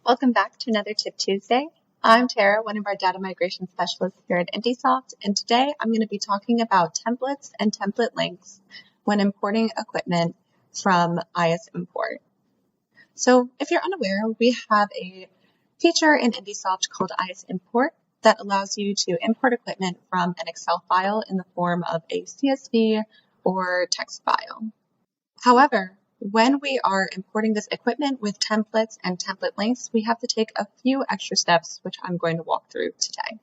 Welcome back to another Tip Tuesday. I'm Tara, one of our data migration specialists here at IndySoft, and today I'm going to be talking about templates and template links when importing equipment from IndySoft. So if you're unaware, we have a feature in IndySoft called IndySoft that allows you to import equipment from an Excel file in the form of a CSV or text file. However, when we are importing this equipment with templates and template links, we have to take a few extra steps, which I'm going to walk through today.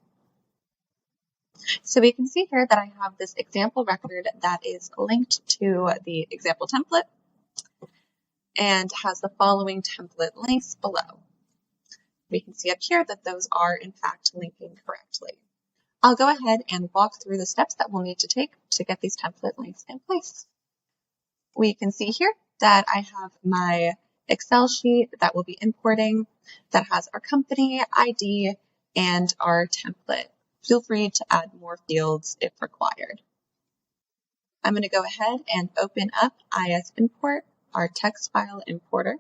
So we can see here that I have this example record that is linked to the example template and has the following template links below. We can see up here that those are in fact linking correctly. I'll go ahead and walk through the steps that we'll need to take to get these template links in place. We can see here that I have my Excel sheet that we'll be importing that has our company ID and our template. Feel free to add more fields if required. I'm going to go ahead and open up IndySoft, our text file importer.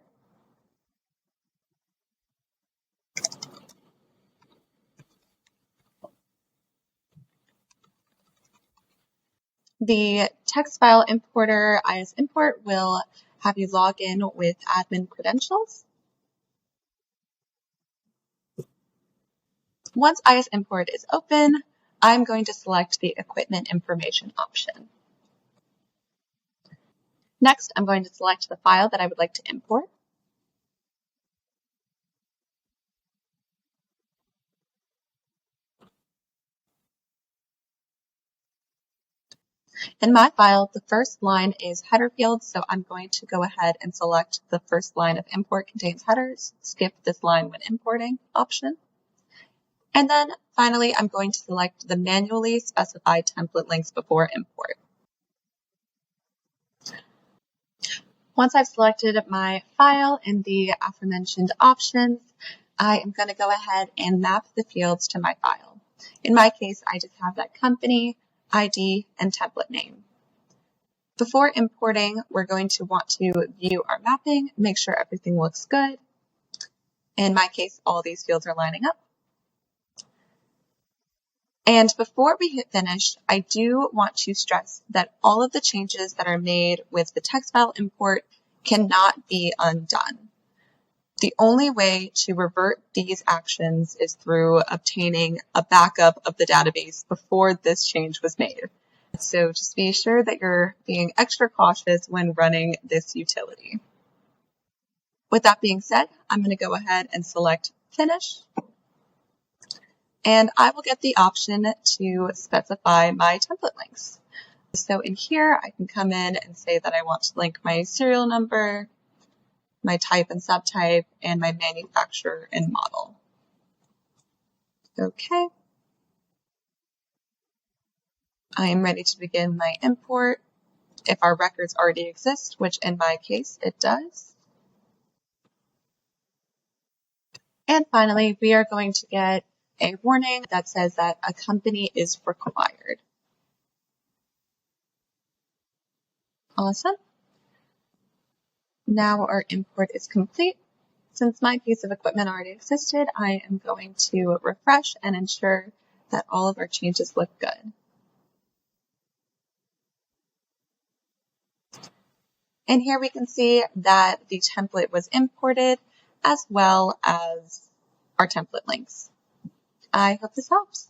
The text file importer, IndySoft, will have you log in with admin credentials. Once IndySoft is open, I'm going to select the equipment information option. Next, I'm going to select the file that I would like to import. In my file, the first line is header field, so I'm going to go ahead and select the first line of import contains headers, skip this line when importing option. And then finally, I'm going to select the manually specified template links before import. Once I've selected my file and the aforementioned options, I am going to go ahead and map the fields to my file. In my case, I just have that company, ID, and template name. Before importing, we're going to want to view our mapping, make sure everything looks good. In my case, all these fields are lining up. And before we hit finish, I do want to stress that all of the changes that are made with the text file import cannot be undone. The only way to revert these actions is through obtaining a backup of the database before this change was made. So just be sure that you're being extra cautious when running this utility. With that being said, I'm going to go ahead and select Finish. And I will get the option to specify my template links. So in here, I can come in and say that I want to link my serial number, my type and subtype, and my manufacturer and model. Okay. I am ready to begin my import. If our records already exist, which in my case it does. And finally, we are going to get a warning that says that a company is required. Awesome. Now our import is complete. Since my piece of equipment already existed, I am going to refresh and ensure that all of our changes look good. And here we can see that the template was imported as well as our template links. I hope this helps.